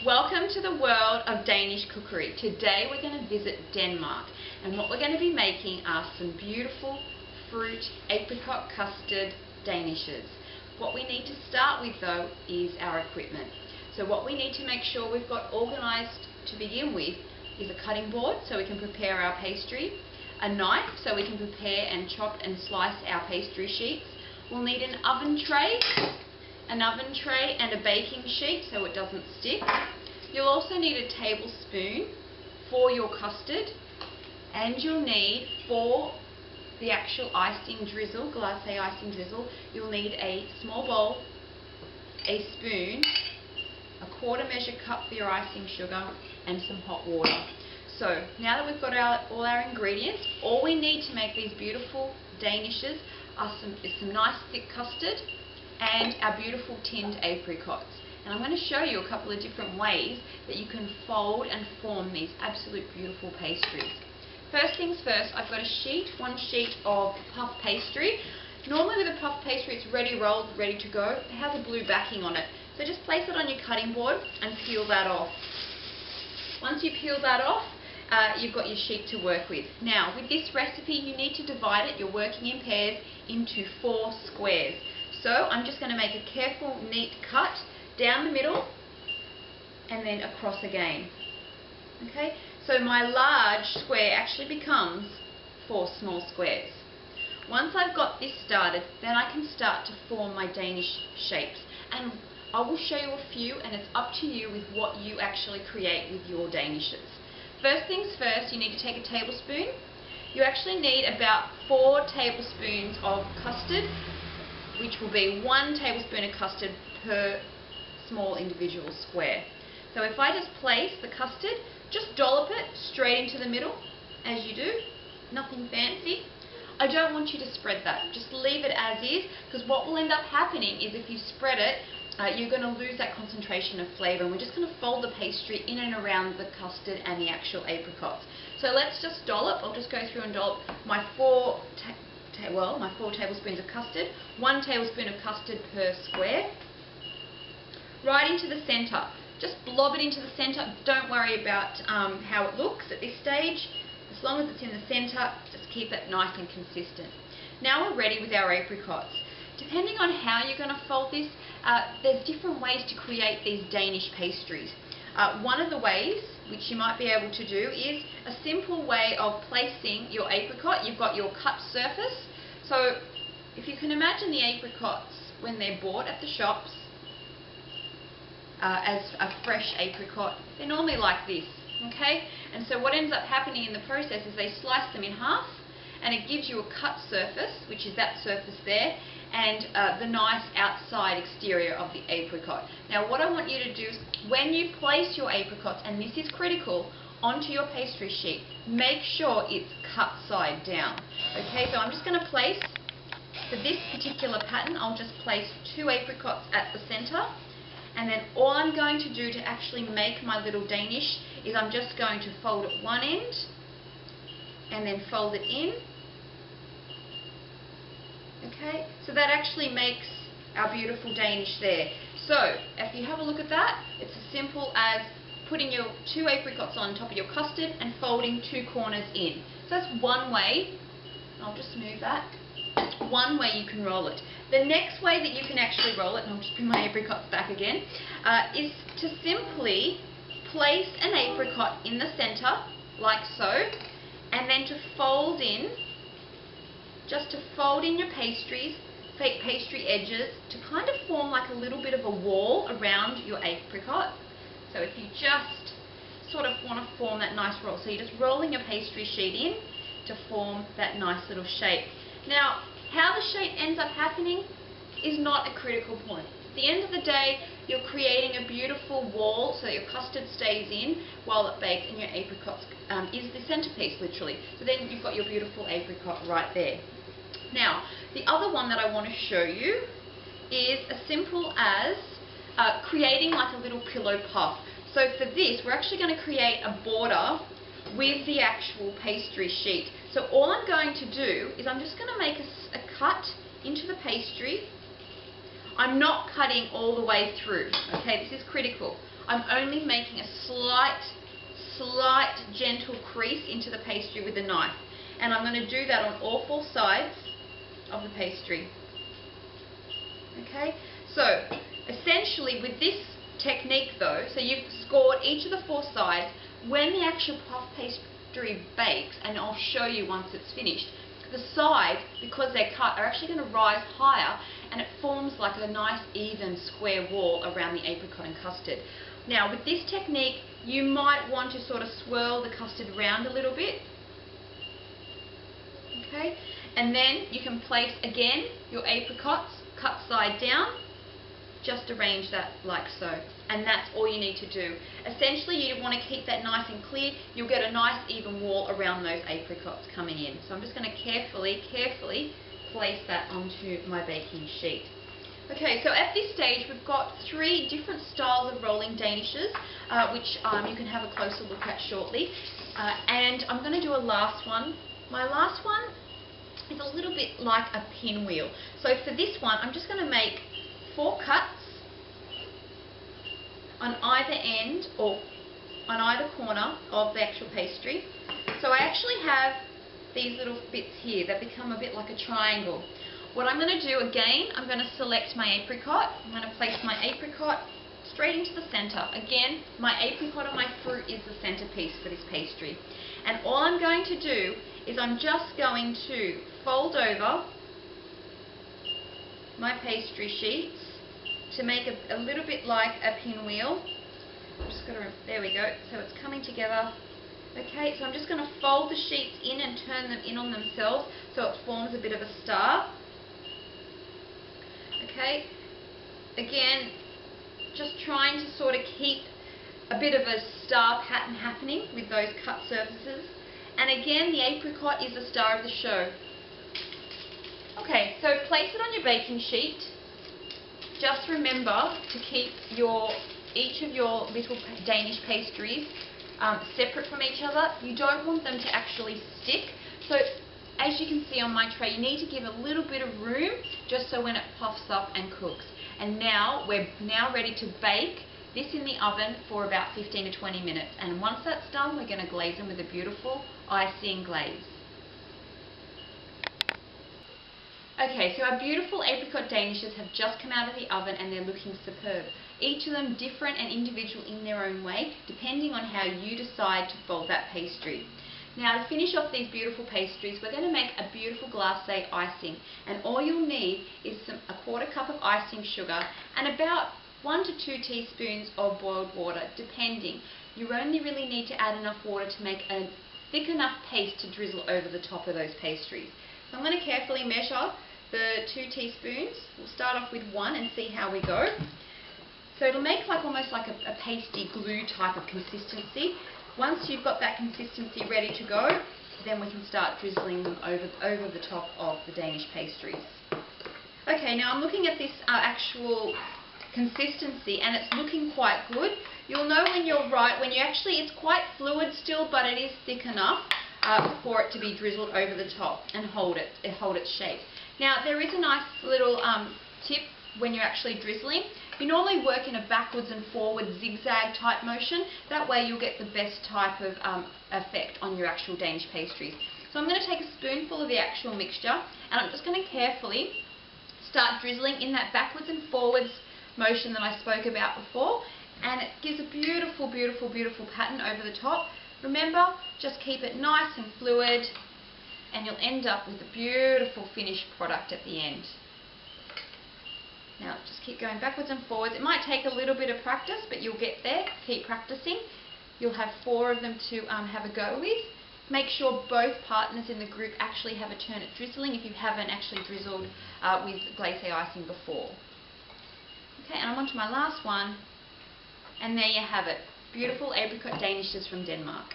Welcome to the world of Danish cookery. Today we're going to visit Denmark, and what we're going to be making are some beautiful fruit apricot custard danishes. What we need to start with though is our equipment. So what we need to make sure we've got organised to begin with is a cutting board so we can prepare our pastry, a knife so we can prepare and chop and slice our pastry sheets. We'll need an oven tray and a baking sheet so it doesn't stick. You'll also need a tablespoon for your custard, and you'll need, for the actual icing drizzle, glacé icing drizzle, you'll need a small bowl, a spoon, a quarter measure cup for your icing sugar, and some hot water. So now that we've got all our ingredients, all we need to make these beautiful danishes is some nice thick custard and our beautiful tinned apricots. And I'm going to show you a couple of different ways that you can fold and form these absolute beautiful pastries. First things first, I've got one sheet of puff pastry. Normally with a puff pastry it's ready rolled, ready to go. It has a blue backing on it. So just place it on your cutting board and peel that off. Once you peel that off, you've got your sheet to work with. Now with this recipe you need to divide it, you're working in pairs, into 4 squares. So I'm just going to make a careful, neat cut down the middle and then across again. Okay, so my large square actually becomes 4 small squares. Once I've got this started, then I can start to form my Danish shapes, and I will show you a few, and it's up to you with what you actually create with your danishes. First things first, you need to take a tablespoon. You actually need about 4 tablespoons of custard, which will be 1 tablespoon of custard per small individual square. So if I just place the custard, just dollop it straight into the middle, as you do, nothing fancy. I don't want you to spread that, just leave it as is, because what will end up happening is if you spread it, you're going to lose that concentration of flavour, and we're just going to fold the pastry in and around the custard and the actual apricots. So let's just dollop. I'll just go through and dollop my 4 tablespoons of custard, 1 tablespoon of custard per square, right into the centre. Just blob it into the centre. Don't worry about how it looks at this stage. As long as it's in the centre, just keep it nice and consistent. Now we're ready with our apricots. Depending on how you're going to fold this, there's different ways to create these Danish pastries. One of the ways, which you might be able to do, is a simple way of placing your apricot. You've got your cut surface. So if you can imagine the apricots when they're bought at the shops as a fresh apricot, they're normally like this, okay? And so what ends up happening in the process is they slice them in half, and it gives you a cut surface, which is that surface there, and the nice outside exterior of the apricot. Now what I want you to do is, when you place your apricots, and this is critical, onto your pastry sheet, make sure it's cut side down. Okay, so I'm just going to place, for this particular pattern, I'll just place 2 apricots at the centre, and then all I'm going to do to actually make my little Danish is I'm just going to fold at one end, and then fold it in. Okay, so that actually makes our beautiful Danish there. So if you have a look at that, it's as simple as putting your 2 apricots on top of your custard and folding 2 corners in. So that's one way. I'll just move that. One way you can roll it. The next way that you can actually roll it, and I'll just bring my apricots back again, is to simply place an apricot in the centre, like so, and then to fold in, just to fold in your pastry edges to kind of form like a little bit of a wall around your apricot. So if you just sort of want to form that nice roll, so you're just rolling your pastry sheet in to form that nice little shape. Now, how the shape ends up happening is not a critical point. At the end of the day, you're creating a beautiful wall so your custard stays in while it bakes, and your apricots is the centerpiece, literally. So then you've got your beautiful apricot right there. Now, the other one that I want to show you is as simple as creating like a little pillow puff. So for this, we're actually going to create a border with the actual pastry sheet. So all I'm going to do is I'm just going to make a cut into the pastry. I'm not cutting all the way through, okay, this is critical. I'm only making a slight gentle crease into the pastry with the knife. And I'm going to do that on all 4 sides of the pastry. Okay, so essentially with this technique though, so you've scored each of the 4 sides. When the actual puff pastry bakes, and I'll show you once it's finished, the sides, because they're cut, are actually going to rise higher, and it forms like a nice even square wall around the apricot and custard. Now with this technique you might want to sort of swirl the custard around a little bit. Okay, and then you can place again your apricots cut side down. Just arrange that like so, and that's all you need to do. Essentially you want to keep that nice and clear. You'll get a nice even wall around those apricots coming in. So I'm just going to carefully place that onto my baking sheet. Okay, so at this stage we've got 3 different styles of rolling Danishes, which you can have a closer look at shortly. And I'm going to do a last one. My last one is a little bit like a pinwheel. So for this one I'm just going to make 4 cuts on either end or on either corner of the actual pastry. So I actually have these little bits here that become a bit like a triangle. What I'm going to do again, I'm going to select my apricot. I'm going to place my apricot straight into the center. Again, my apricot and my fruit is the centerpiece for this pastry. And all I'm going to do is I'm just going to fold over my pastry sheets to make a little bit like a pinwheel. There we go, so it's coming together. Okay, so I'm just going to fold the sheets in and turn them in on themselves so it forms a bit of a star. Okay, again, just trying to sort of keep a bit of a star pattern happening with those cut surfaces. And again, the apricot is the star of the show. Okay, so place it on your baking sheet. Just remember to keep each of your little Danish pastries separate from each other. You don't want them to actually stick. So as you can see on my tray, you need to give a little bit of room just so when it puffs up and cooks. And now we're ready to bake this in the oven for about 15 to 20 minutes. And once that's done, we're going to glaze them with a beautiful icing glaze. Okay, so our beautiful apricot Danishes have just come out of the oven and they're looking superb. Each of them different and individual in their own way, depending on how you decide to fold that pastry. Now to finish off these beautiful pastries, we're going to make a beautiful glacé icing, and all you'll need is a 1/4 cup of icing sugar and about 1 to 2 teaspoons of boiled water, depending. You only really need to add enough water to make a thick enough paste to drizzle over the top of those pastries. So I'm going to carefully measure the 2 teaspoons. We'll start off with 1 and see how we go. So it'll make almost like a pasty glue type of consistency. Once you've got that consistency ready to go, then we can start drizzling them over the top of the Danish pastries. Okay, now I'm looking at this actual consistency and it's looking quite good. You'll know when you're right, it's quite fluid still, but it is thick enough for it to be drizzled over the top and hold its shape. Now there is a nice little tip when you're actually drizzling. You normally work in a backwards and forward zigzag type motion. That way you'll get the best type of effect on your actual Danish pastries. So I'm going to take a spoonful of the actual mixture and I'm just going to carefully start drizzling in that backwards and forwards motion that I spoke about before, and it gives a beautiful, beautiful, beautiful pattern over the top. Remember, just keep it nice and fluid and you'll end up with a beautiful finished product at the end. Now just keep going backwards and forwards. It might take a little bit of practice, but you'll get there. Keep practicing. You'll have 4 of them to have a go with. Make sure both partners in the group actually have a turn at drizzling if you haven't actually drizzled with glacé icing before. Okay, and I'm on to my last one, and there you have it. Beautiful apricot Danishes from Denmark.